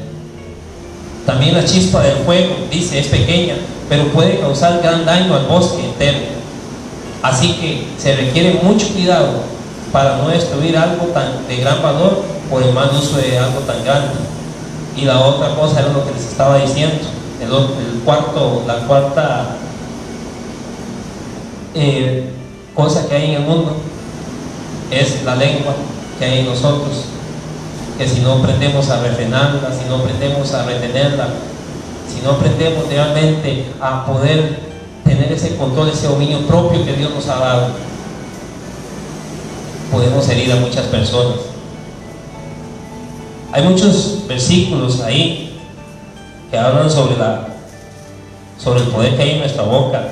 También la chispa del fuego, dice, es pequeña, pero puede causar gran daño al bosque entero. Así que se requiere mucho cuidado para no destruir algo tan de gran valor por el mal uso de algo tan grande. Y la otra cosa era lo que les estaba diciendo, la cuarta cosa que hay en el mundo es la lengua que hay en nosotros, que si no aprendemos a refrenarla, si no aprendemos a retenerla, si no aprendemos realmente a poder tener ese control, ese dominio propio que Dios nos ha dado, podemos herir a muchas personas. Hay muchos versículos ahí que hablan sobre el poder que hay en nuestra boca.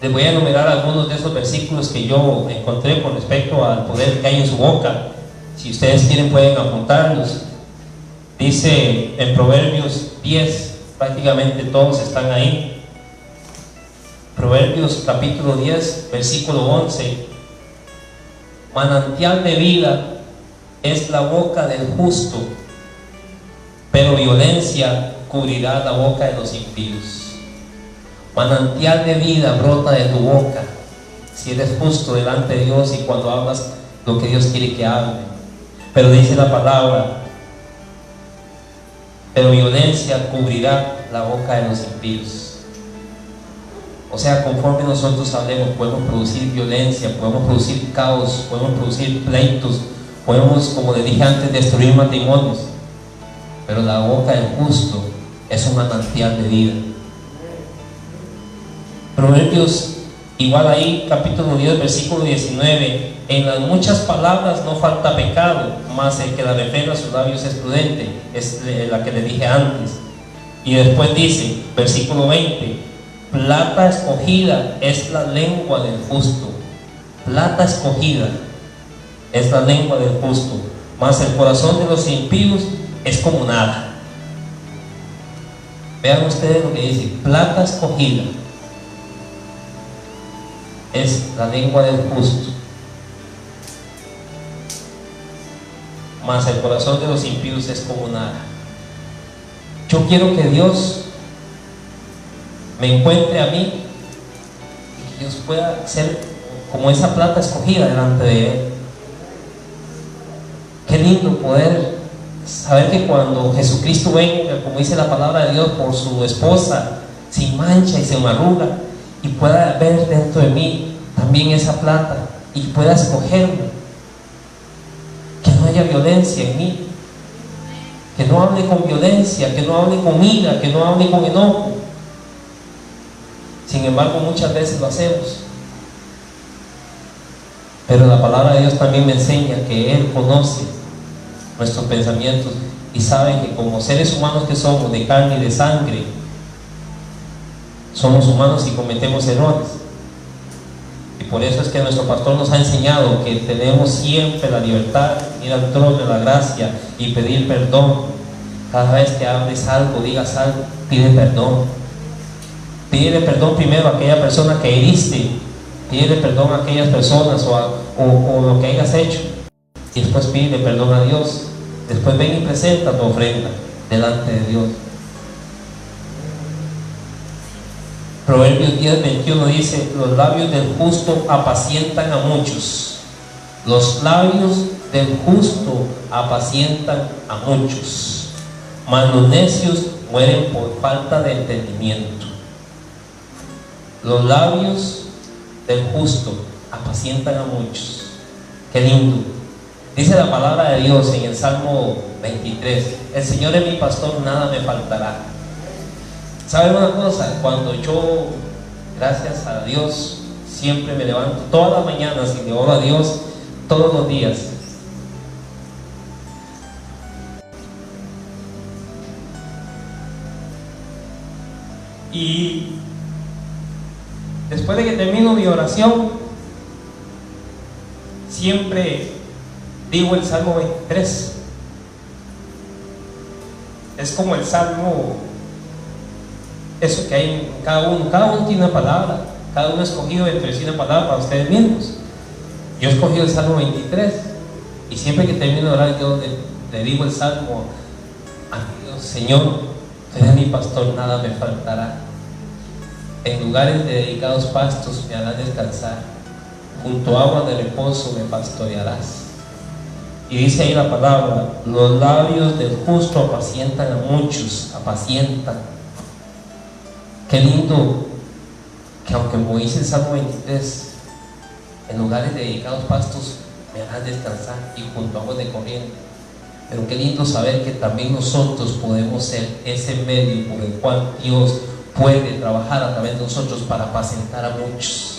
Les voy a enumerar algunos de esos versículos que yo encontré con respecto al poder que hay en su boca. Si ustedes quieren pueden apuntarlos. Dice en Proverbios 10, prácticamente todos están ahí. Proverbios capítulo 10, versículo 11. Manantial de vida es la boca del justo, pero violencia cubrirá la boca de los impíos. Manantial de vida brota de tu boca si eres justo delante de Dios y cuando hablas lo que Dios quiere que hable. Pero dice la palabra, pero violencia cubrirá la boca de los impíos. O sea, conforme nosotros hablemos, podemos producir violencia, podemos producir caos, podemos producir pleitos, podemos, como les dije antes, destruir matrimonios. Pero la boca del justo es un manantial de vida. Proverbios Igual ahí, capítulo 10, versículo 19: en las muchas palabras no falta pecado, mas el que la refrena sus labios es prudente. Es la que le dije antes. Y después dice, versículo 20: plata escogida es la lengua del justo. Plata escogida es la lengua del justo, mas el corazón de los impíos es como nada. Vean ustedes lo que dice: plata escogida es la lengua del justo, mas el corazón de los impíos es como nada. Yo quiero que Dios me encuentre a mí y que Dios pueda ser como esa plata escogida delante de Él. Qué lindo poder saber que cuando Jesucristo venga, como dice la palabra de Dios, por su esposa, sin mancha y sin arruga, y pueda ver dentro de mí también esa plata y pueda escogerme, que no haya violencia en mí, que no hable con violencia, que no hable con ira, que no hable con enojo. Sin embargo, muchas veces lo hacemos, pero la palabra de Dios también me enseña que Él conoce nuestros pensamientos y sabe que como seres humanos que somos, de carne y de sangre, somos humanos y cometemos errores. Y por eso es que nuestro pastor nos ha enseñado que tenemos siempre la libertad de ir al trono de la gracia y pedir perdón. Cada vez que hables algo, digas algo, pide perdón. Pide perdón primero a aquella persona que heriste, pide perdón a aquellas personas o lo que hayas hecho, y después pide perdón a Dios. Después ven y presenta tu ofrenda delante de Dios. Proverbios 10, 21 dice: los labios del justo apacientan a muchos. Los labios del justo apacientan a muchos, mas los necios mueren por falta de entendimiento. Los labios del justo apacientan a muchos. Qué lindo. Dice la palabra de Dios en el Salmo 23: el Señor es mi pastor, nada me faltará. ¿Saben una cosa? Cuando yo, gracias a Dios, siempre me levanto todas las mañanas y le oro a Dios todos los días. Y después de que termino mi oración, siempre digo el Salmo 23. Es como el Salmo, eso que hay en cada uno tiene una palabra, cada uno ha escogido entre sí una palabra para ustedes mismos. Yo he escogido el Salmo 23 y siempre que termino de orar yo le digo el Salmo a Dios: Señor, tú eres mi pastor, nada me faltará. En lugares de dedicados pastos me harás descansar, junto a aguas de reposo me pastorearás. Y dice ahí la palabra: los labios del justo apacientan a muchos, apacientan. Qué lindo que, aunque como dice el Salmo 23, en lugares de dedicados pastos me harás descansar y junto a aguas de corriente. Pero qué lindo saber que también nosotros podemos ser ese medio por el cual Dios puede trabajar a través de nosotros para apacentar a muchos.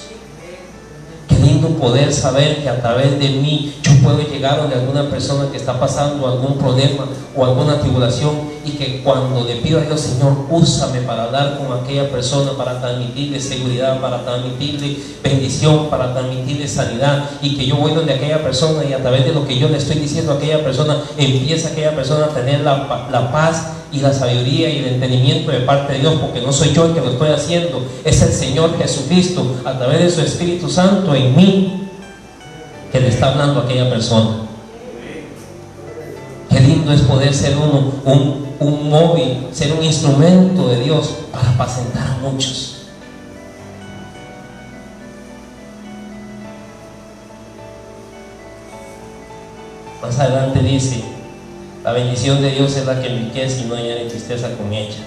Qué lindo poder saber que a través de mí yo puedo llegar a alguna persona que está pasando algún problema o alguna tribulación, y que cuando le pido a Dios: Señor, úsame para hablar con aquella persona, para transmitirle seguridad, para transmitirle bendición, para transmitirle sanidad, y que yo voy donde aquella persona y a través de lo que yo le estoy diciendo a aquella persona, empieza aquella persona a tener la paz y la sabiduría y el entendimiento de parte de Dios, porque no soy yo el que lo estoy haciendo, es el Señor Jesucristo a través de su Espíritu Santo en mí que le está hablando a aquella persona. Qué lindo es poder ser un móvil, ser un instrumento de Dios para apacentar a muchos. Más adelante dice: la bendición de Dios es la que enriquece y no añade tristeza con ella.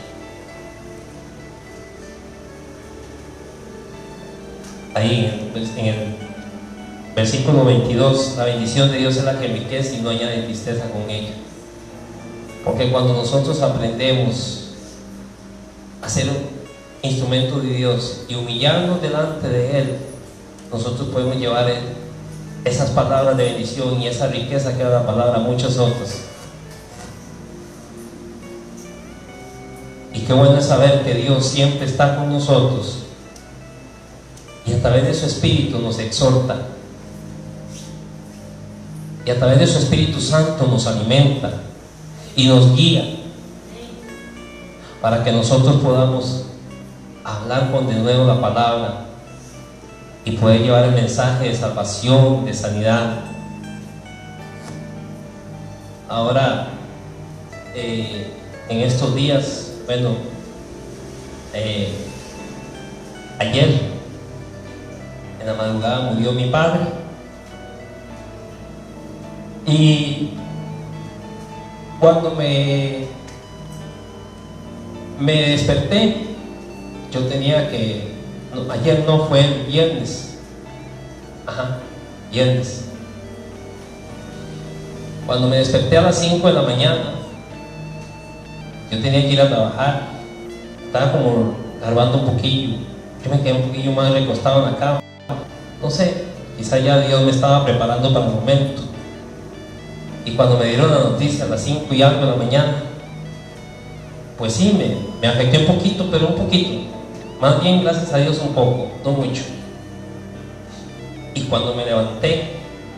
Ahí en el versículo 22, la bendición de Dios es la que enriquece y no añade tristeza con ella. Porque cuando nosotros aprendemos a ser instrumento de Dios y humillarnos delante de Él, nosotros podemos llevar esas palabras de bendición y esa riqueza que da la palabra a muchos otros. Y qué bueno es saber que Dios siempre está con nosotros y a través de su Espíritu nos exhorta, y a través de su Espíritu Santo nos alimenta y nos guía para que nosotros podamos hablar con de nuevo la palabra y poder llevar el mensaje de salvación, de sanidad. Ahora, en estos días, ayer en la madrugada murió mi padre, y cuando me desperté, yo tenía que, ayer no, fue el viernes, viernes, cuando me desperté a las 5 de la mañana, yo tenía que ir a trabajar, estaba como garbando un poquillo, yo me quedé un poquillo más recostado en la cama, no sé, quizá ya Dios me estaba preparando para el momento. Y cuando me dieron la noticia a las 5 y algo de la mañana, pues sí, me afecté un poquito, pero un poquito, más bien gracias a Dios un poco, no mucho. Y cuando me levanté,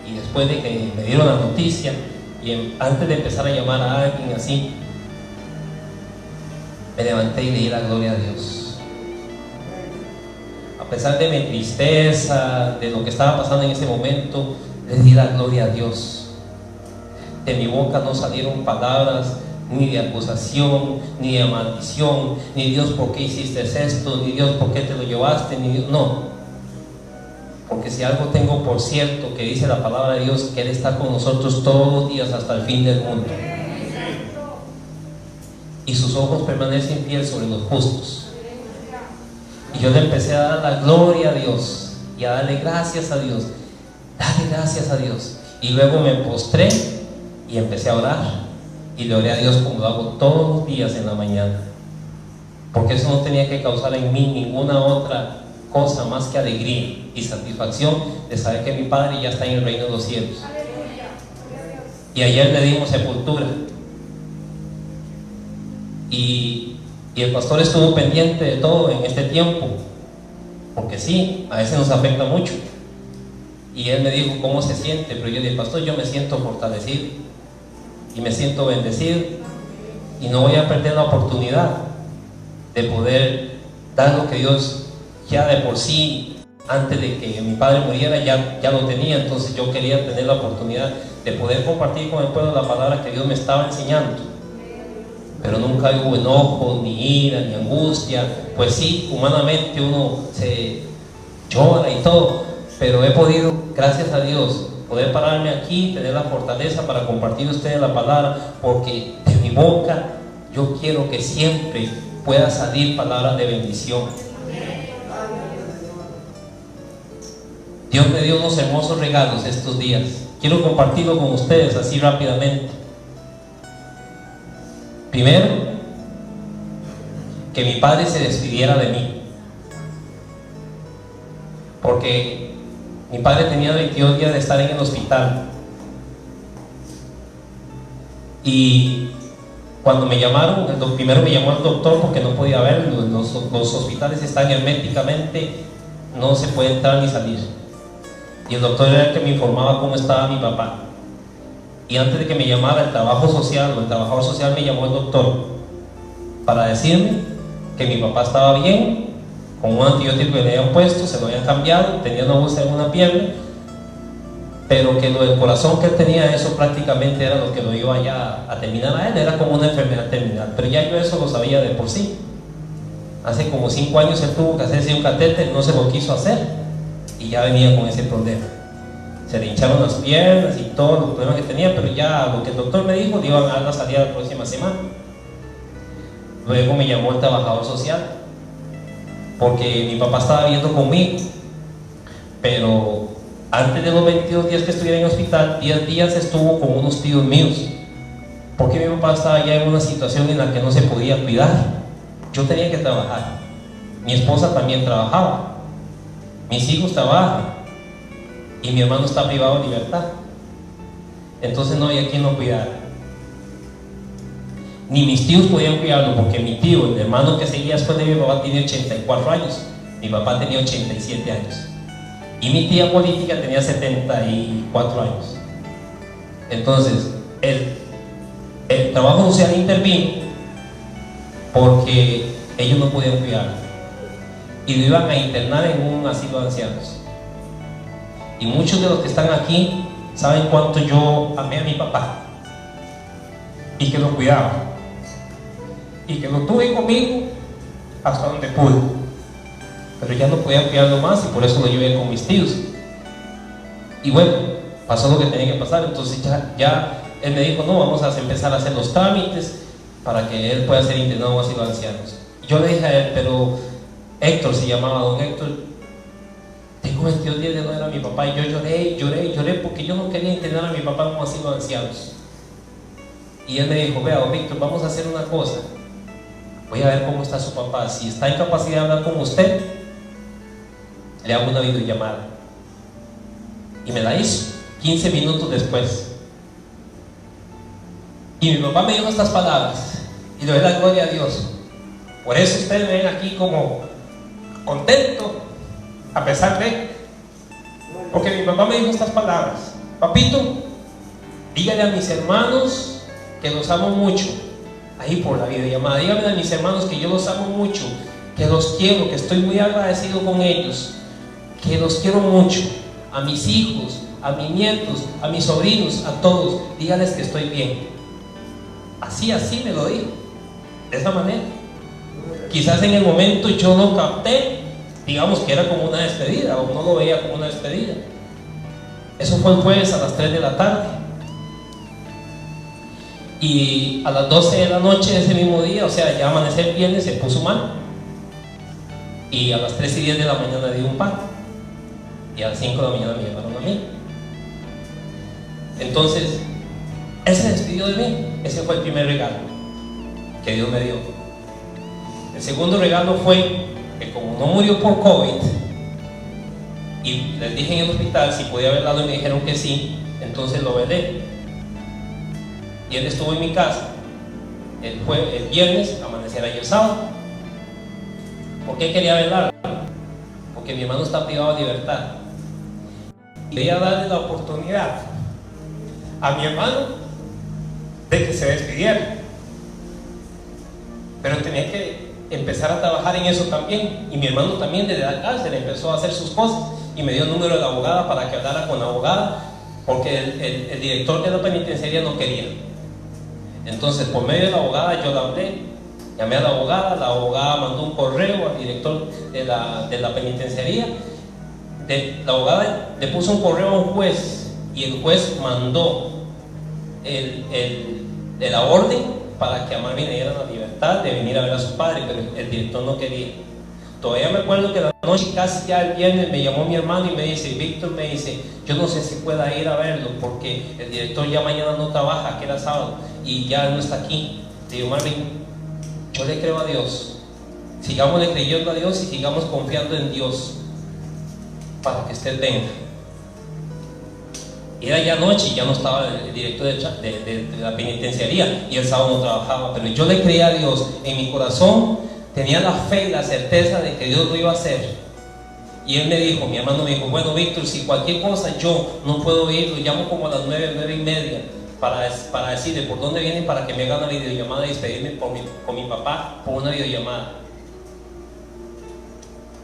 y después de que me dieron la noticia, y antes de empezar a llamar a alguien así, me levanté y le di la gloria a Dios. A pesar de mi tristeza, de lo que estaba pasando en ese momento, le di la gloria a Dios. De mi boca no salieron palabras ni de acusación, ni de maldición, ni Dios, ¿por qué hiciste esto? Ni Dios, ¿por qué te lo llevaste? Ni Dios, no. Porque si algo tengo por cierto, que dice la palabra de Dios, que Él está con nosotros todos los días hasta el fin del mundo. Y sus ojos permanecen fieles sobre los justos. Y yo le empecé a dar la gloria a Dios y a darle gracias a Dios. Dale gracias a Dios. Y luego me postré y empecé a orar. Y le oré a Dios como lo hago todos los días en la mañana. Porque eso no tenía que causar en mí ninguna otra cosa más que alegría y satisfacción de saber que mi Padre ya está en el reino de los cielos. Y ayer le dimos sepultura. Y el pastor estuvo pendiente de todo en este tiempo, porque sí, a veces nos afecta mucho. Y él me dijo cómo se siente, pero yo le dije, pastor, yo me siento fortalecido y me siento bendecido, y no voy a perder la oportunidad de poder dar lo que Dios ya de por sí, antes de que mi padre muriera, ya lo tenía. Entonces yo quería tener la oportunidad de poder compartir con el pueblo la palabra que Dios me estaba enseñando. Pero nunca hubo enojo, ni ira, ni angustia. Pues sí, humanamente uno se llora y todo, pero he podido, gracias a Dios, poder pararme aquí, tener la fortaleza para compartir a ustedes la palabra, porque de mi boca yo quiero que siempre pueda salir palabras de bendición. Dios me dio unos hermosos regalos estos días. Quiero compartirlo con ustedes así rápidamente. Primero, que mi padre se despidiera de mí, porque mi padre tenía 22 días de estar en el hospital, y cuando me llamaron, primero me llamó el doctor porque no podía verlo. Los hospitales están herméticamente, no se puede entrar ni salir, y el doctor era el que me informaba cómo estaba mi papá. Y antes de que me llamara el trabajo social o el trabajador social, me llamó el doctor para decirme que mi papá estaba bien, con un antibiótico que le habían puesto, se lo habían cambiado, tenía una úlcera en una pierna, pero que lo del corazón que él tenía, eso prácticamente era lo que lo iba ya a terminar a él, era como una enfermedad terminal. Pero ya yo eso lo sabía de por sí. Hace como 5 años él tuvo que hacerse un catéter, no se lo quiso hacer, y ya venía con ese problema. Se le hincharon las piernas y todos los problemas que tenía, pero ya lo que el doctor me dijo, le iban a dar la salida la próxima semana. Luego me llamó el trabajador social, porque mi papá estaba viviendo conmigo, pero antes de los 22 días que estuviera en el hospital, 10 días estuvo con unos tíos míos, porque mi papá estaba ya en una situación en la que no se podía cuidar. Yo tenía que trabajar, Mi esposa también trabajaba, mis hijos trabajan y mi hermano está privado de libertad. Entonces no había quien lo cuidara. Ni mis tíos podían cuidarlo, porque mi tío, el hermano que seguía después de mi papá, tiene 84 años. Mi papá tenía 87 años. Y mi tía política tenía 74 años. Entonces, el trabajo social intervino porque ellos no podían cuidarlo. Y lo iban a internar en un asilo de ancianos. Y muchos de los que están aquí saben cuánto yo amé a mi papá. Y que lo cuidaba. Y que lo tuve conmigo hasta donde pude. Pero ya no podía cuidarlo más y por eso lo llevé con mis tíos. Y bueno, pasó lo que tenía que pasar. Entonces ya él me dijo, no, vamos a empezar a hacer los trámites para que él pueda ser internado en un asilo de ancianos. Yo le dije a él, pero Héctor, se llamaba don Héctor, tengo 22 días de no ver a mi papá. Y yo lloré porque yo no quería internar a mi papá en un asilo de ancianos. Y él me dijo, vea, don Víctor, vamos a hacer una cosa. Voy a ver cómo está su papá. Si está en capacidad de hablar con usted, le hago una videollamada. Y me la hizo 15 minutos después. Y mi papá me dijo estas palabras, y le doy la gloria a Dios. Por eso ustedes me ven aquí como contento, a pesar de, porque mi papá me dijo estas palabras: papito, dígale a mis hermanos que los amo mucho. Ahí por la videollamada, dígame a mis hermanos que yo los amo mucho, que los quiero, que estoy muy agradecido con ellos, que los quiero mucho. A mis hijos, a mis nietos, a mis sobrinos, a todos, dígales que estoy bien. Así me lo dijo, de esa manera. Quizás en el momento yo lo capté, digamos que era como una despedida, o no lo veía como una despedida. Eso fue el jueves a las 3 de la tarde. Y a las 12 de la noche de ese mismo día, o sea, ya amanecer el viernes, se puso mal. Y a las 3:10 de la mañana le dio un paro. Y a las 5 de la mañana me llamaron a mí. Entonces, él se despidió de mí. Ese fue el primer regalo que Dios me dio. El segundo regalo fue que, como no murió por COVID, y les dije en el hospital si podía velarlo y me dijeron que sí, entonces lo velé. Y él estuvo en mi casa el viernes, amanecer ayer sábado. ¿Por qué quería velarlo? Porque mi hermano está privado de libertad. Y quería darle la oportunidad a mi hermano de que se despidiera, pero tenía que empezar a trabajar en eso también. Y mi hermano también, desde la cárcel, empezó a hacer sus cosas y me dio el número de la abogada para que hablara con la abogada, porque el director de la penitenciaría no quería. Entonces, por medio de la abogada, yo la hablé, llamé a la abogada mandó un correo al director de la penitenciaría. La abogada le puso un correo a un juez y el juez mandó la orden para que a Marvin le dieran la libertad de venir a ver a su padre, pero el director no quería. Todavía me acuerdo que la noche, casi ya el viernes, me llamó mi hermano y me dice, Víctor, me dice, yo no sé si pueda ir a verlo porque el director ya mañana no trabaja, que era sábado, y ya no está aquí. Le digo, Marvin, yo le creo a Dios, sigámosle creyendo a Dios y sigamos confiando en Dios para que usted venga. Era ya noche y ya no estaba el director de la penitenciaría y el sábado no trabajaba, pero yo le creía a Dios. En mi corazón tenía la fe y la certeza de que Dios lo iba a hacer. Y él me dijo, mi hermano me dijo, bueno, Víctor, si cualquier cosa yo no puedo ir, lo llamo como a las 9:30 para decirle por dónde viene, para que me haga una videollamada y despedirme con mi papá por una videollamada.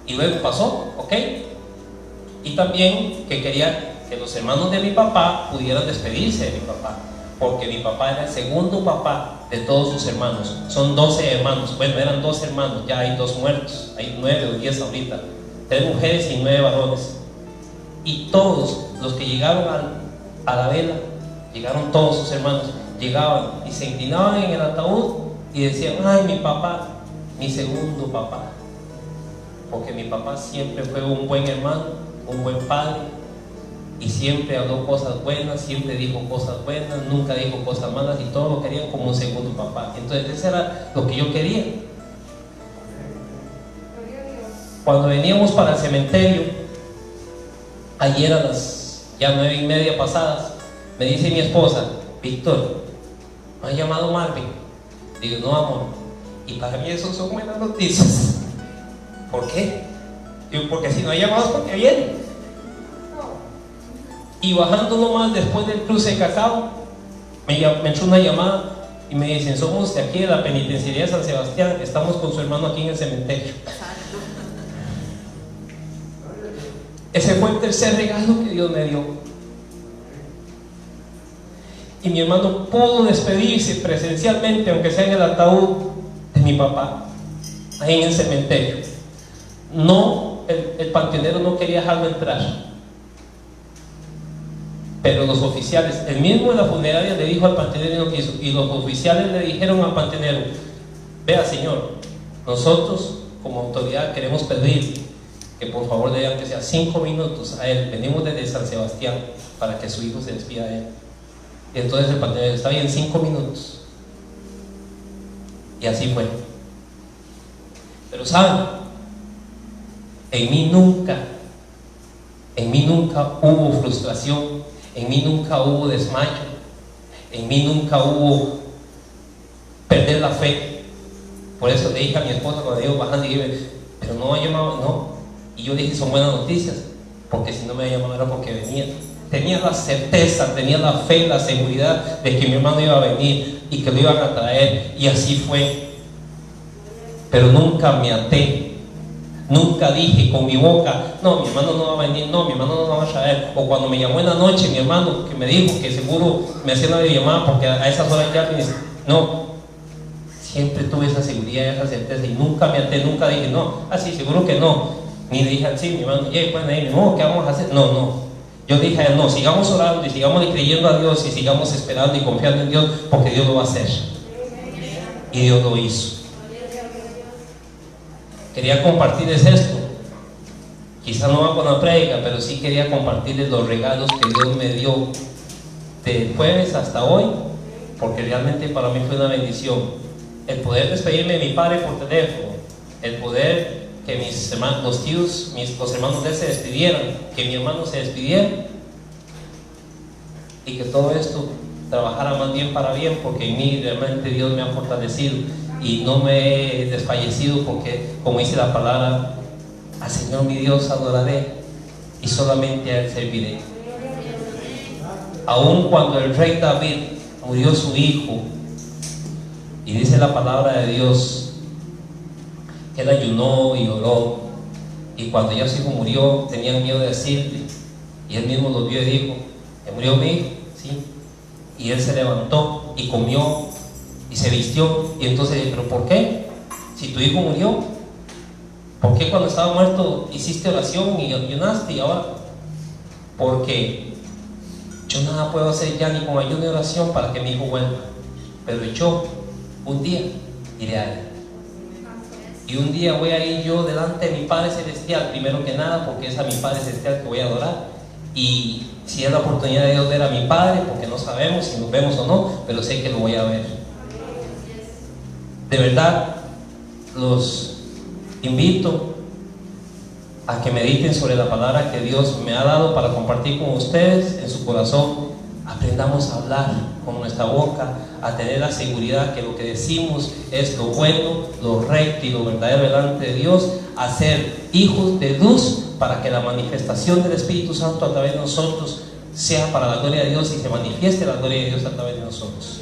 Y luego pasó, ¿ok? Y también que quería que los hermanos de mi papá pudieran despedirse de mi papá, porque mi papá era el segundo papá de todos sus hermanos. Son 12 hermanos, bueno, eran 12 hermanos, ya hay 2 muertos, hay 9 o 10 ahorita, 3 mujeres y 9 varones. Y todos los que llegaron a la vela, llegaron todos sus hermanos, llegaban y se inclinaban en el ataúd y decían, ay, mi papá, mi segundo papá, porque mi papá siempre fue un buen hermano, un buen padre, y siempre habló cosas buenas, siempre dijo cosas buenas, nunca dijo cosas malas, y todos lo querían como un segundo papá. Entonces eso era lo que yo quería. Cuando veníamos para el cementerio, ayer a las ya 9:30 pasadas, me dice mi esposa: Víctor, ¿me ha llamado Marvin? Digo: no, amor. Y para mí eso son buenas noticias. ¿Por qué? Digo: porque si no ha llamado es porque viene. Y bajando nomás después del cruce de Cacao, me entró una llamada y me dicen: somos de aquí de la penitenciaría de San Sebastián, estamos con su hermano aquí en el cementerio. Ese fue el tercer regalo que Dios me dio. Y mi hermano pudo despedirse presencialmente, aunque sea en el ataúd de mi papá, ahí en el cementerio. No, el panteonero no quería dejarlo entrar, pero los oficiales, el mismo de la funeraria le dijo al panteonero y no quiso, y los oficiales le dijeron al panteonero: vea, señor, nosotros como autoridad queremos pedir que por favor le digan que sea 5 minutos a él, venimos desde San Sebastián para que su hijo se despida de él. Y entonces el panteonero: está bien, 5 minutos. Y así fue. Pero ¿saben? En mí nunca hubo frustración, en mí nunca hubo desmayo, en mí nunca hubo perder la fe. Por eso le dije a mi esposa cuando iba bajando, y dije: pero no ha llamado, no. Y yo dije: son buenas noticias, porque si no me llamado era porque venía. Tenía la certeza, tenía la fe, la seguridad de que mi hermano iba a venir y que lo iban a traer, y así fue. Pero nunca me até, nunca dije con mi boca: no, mi hermano no va a venir, no, mi hermano no va a traer. O cuando me llamó en la noche mi hermano, que me dijo que seguro me hacía una llamada porque a esas horas ya me dice, no. Siempre tuve esa seguridad y esa certeza, y nunca me até, nunca dije: no, así seguro que no. Ni le dije así, mi hermano: pues ahí, no, ¿qué vamos a hacer? No. Yo dije: no, sigamos orando y sigamos creyendo a Dios y sigamos esperando y confiando en Dios, porque Dios lo va a hacer. Y Dios lo hizo. Quería compartirles esto. Quizá no va con la prédica, pero sí quería compartirles los regalos que Dios me dio de jueves hasta hoy, porque realmente para mí fue una bendición. El poder despedirme de mi padre por teléfono, el poder que mis hermanos, los tíos, los hermanos de él se despidieran, que mi hermano se despidiera, y que todo esto trabajara más bien para bien, porque en mí realmente Dios me ha fortalecido y no me he desfallecido, porque como dice la palabra: al Señor mi Dios adoraré y solamente a Él serviré. Aun cuando el rey David murió su hijo, y dice la palabra de Dios que él ayunó y oró, y cuando ya su hijo murió tenían miedo de decirle, y él mismo lo vio y dijo: ¿me murió mi hijo? Sí. Y él se levantó y comió y se vistió, y entonces: ¿pero por qué? Si tu hijo murió, ¿por qué cuando estaba muerto hiciste oración y ayunaste? Y ahora, porque yo nada puedo hacer ya ni con ayuno y oración para que mi hijo vuelva, pero yo un día iré a él, y un día voy a ir yo delante de mi Padre Celestial, primero que nada, porque es a mi Padre Celestial que voy a adorar. Y si es la oportunidad de Dios ver a mi Padre, porque no sabemos si nos vemos o no, pero sé que lo voy a ver. De verdad, los invito a que mediten sobre la palabra que Dios me ha dado para compartir con ustedes en su corazón. Aprendamos a hablar con nuestra boca, a tener la seguridad que lo que decimos es lo bueno, lo recto y lo verdadero delante de Dios, a ser hijos de luz, para que la manifestación del Espíritu Santo a través de nosotros sea para la gloria de Dios y se manifieste la gloria de Dios a través de nosotros.